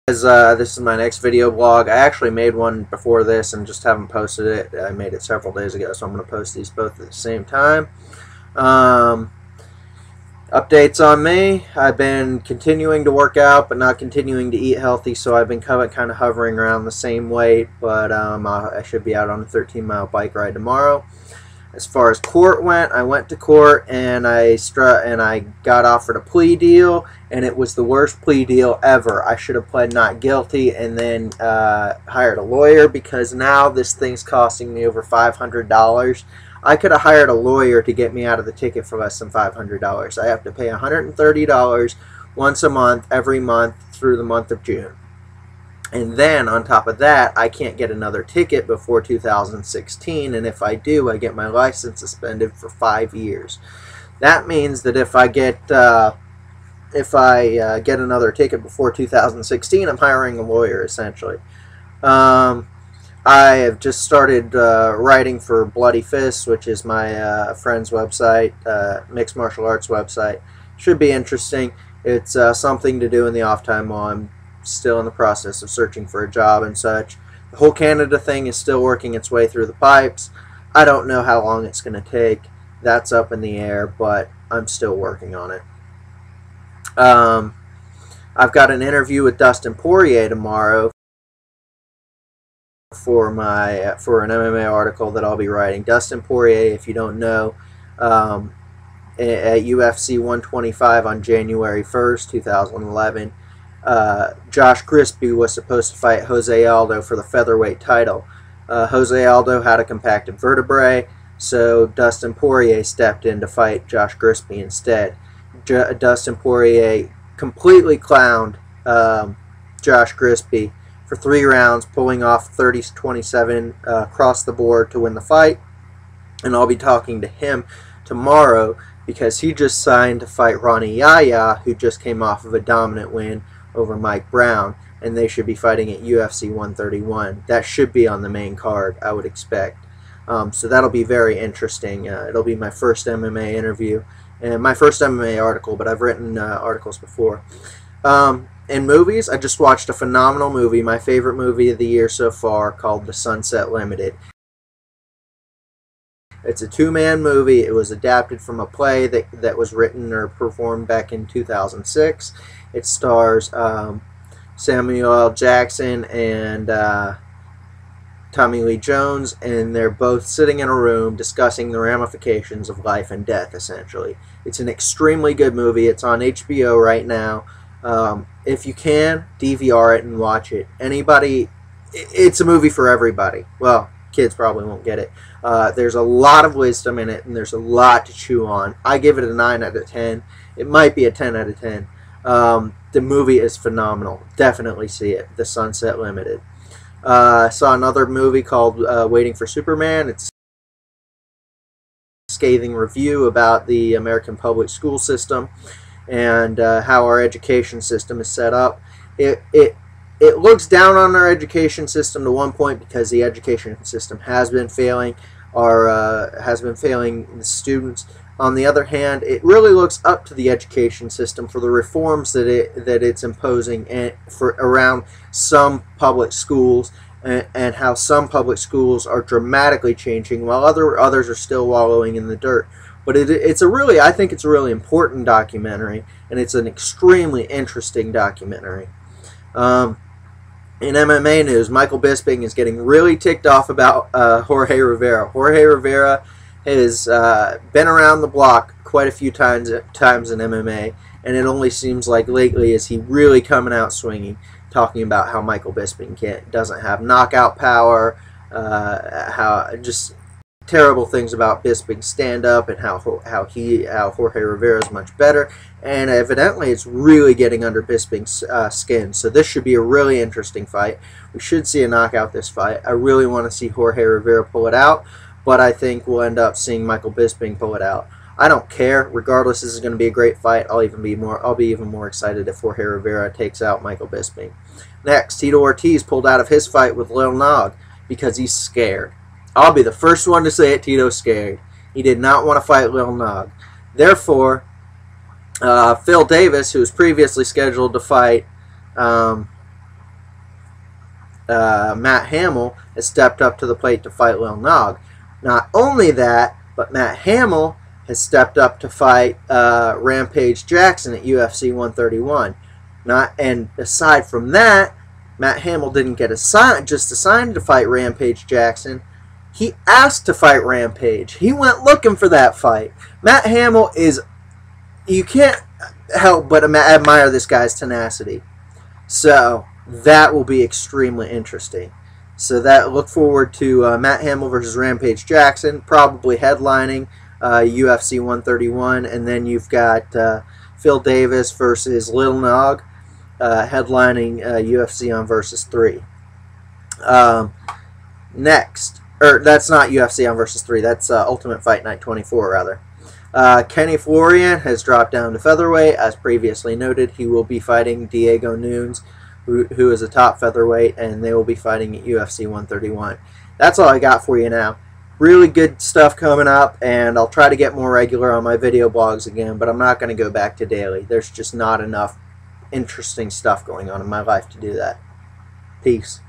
This is my next video blog. I actually made one before this and just haven't posted it. I made it several days ago, so I'm going to post these both at the same time. Updates on me. I've been continuing to work out, but not continuing to eat healthy, so I've been kind of hovering around the same weight, but I should be out on a 13-mile bike ride tomorrow. As far as court went, I went to court and I got offered a plea deal, and it was the worst plea deal ever. I should have pled not guilty and then hired a lawyer, because now this thing's costing me over $500. I could have hired a lawyer to get me out of the ticket for less than $500. I have to pay $130 once a month, every month through the month of June. And then, on top of that, I can't get another ticket before 2016, and if I do, I get my license suspended for 5 years. That means that if I get another ticket before 2016, I'm hiring a lawyer, essentially. I have just started writing for Bloody Fists, which is my friend's website, mixed martial arts website. Should be interesting. It's something to do in the off time while I'm still in the process of searching for a job and such. The whole Canada thing is still working its way through the pipes. I don't know how long it's going to take. That's up in the air, but I'm still working on it. I've got an interview with Dustin Poirier tomorrow for an MMA article that I'll be writing. Dustin Poirier, if you don't know, at UFC 125 on January 1st, 2011. Josh Crispy was supposed to fight Jose Aldo for the featherweight title. Jose Aldo had a compacted vertebrae, so Dustin Poirier stepped in to fight Josh Crispy instead. Dustin Poirier completely clowned Josh Crispy for 3 rounds, pulling off 30-27 across the board to win the fight. And I'll be talking to him tomorrow because he just signed to fight Ronnie Yahya, who just came off of a dominant win over Mike Brown, and they should be fighting at UFC 131. That should be on the main card, I would expect. So that'll be very interesting. It'll be my first MMA interview and my first MMA article, but I've written articles before. In movies, I just watched a phenomenal movie, my favorite movie of the year so far, called The Sunset Limited. It's a 2-man movie. It was adapted from a play that was written or performed back in 2006. It stars Samuel L. Jackson and Tommy Lee Jones, and they're both sitting in a room discussing the ramifications of life and death, essentially. It's an extremely good movie. It's on HBO right now. If you can, DVR it and watch it. It's a movie for everybody. Well, kids probably won't get it. There's a lot of wisdom in it, and there's a lot to chew on. I give it a 9 out of 10. It might be a 10 out of 10. The movie is phenomenal. Definitely see it. The Sunset Limited. I saw another movie called Waiting for Superman. It's a scathing review about the American public school system and how our education system is set up. It looks down on our education system to one point because the education system has been failing the students. On the other hand, it really looks up to the education system for the reforms that it's imposing around some public schools, and how some public schools are dramatically changing while others are still wallowing in the dirt. But I think it's a really important documentary, and it's an extremely interesting documentary. In MMA news, Michael Bisping is getting really ticked off about Jorge Rivera. Jorge Rivera has been around the block quite a few times in MMA, and it only seems like lately is he really coming out swinging, talking about how Michael Bisping doesn't have knockout power, how just terrible things about Bisping's stand-up, and how Jorge Rivera is much better, and evidently it's really getting under Bisping's skin. So this should be a really interesting fight. We should see a knockout this fight. I really want to see Jorge Rivera pull it out, but I think we'll end up seeing Michael Bisping pull it out. I don't care. Regardless, this is going to be a great fight. I'll be even more excited if Jorge Rivera takes out Michael Bisping. Next, Tito Ortiz pulled out of his fight with Lil Nog because he's scared. I'll be the first one to say it. Tito's scared. He did not want to fight Lil Nog. Therefore, Phil Davis, who was previously scheduled to fight Matt Hamill has stepped up to the plate to fight Lil Nog. Not only that, but Matt Hamill has stepped up to fight Rampage Jackson at UFC 131. And aside from that, Matt Hamill didn't get assigned to fight Rampage Jackson. He asked to fight Rampage. He went looking for that fight. Matt Hamill is, you can't help but admire this guy's tenacity. So that will be extremely interesting. So that, look forward to Matt Hamill versus Rampage Jackson, probably headlining UFC 131, and then you've got Phil Davis versus Lil Nog headlining UFC on Versus 3. Next, or that's not UFC on Versus 3. That's Ultimate Fight Night 24 rather. Kenny Florian has dropped down to featherweight. As previously noted, he will be fighting Diego Nunes, who is a top featherweight, and they will be fighting at UFC 131. That's all I got for you now. Really good stuff coming up, and I'll try to get more regular on my video blogs again, but I'm not going to go back to daily. There's just not enough interesting stuff going on in my life to do that. Peace.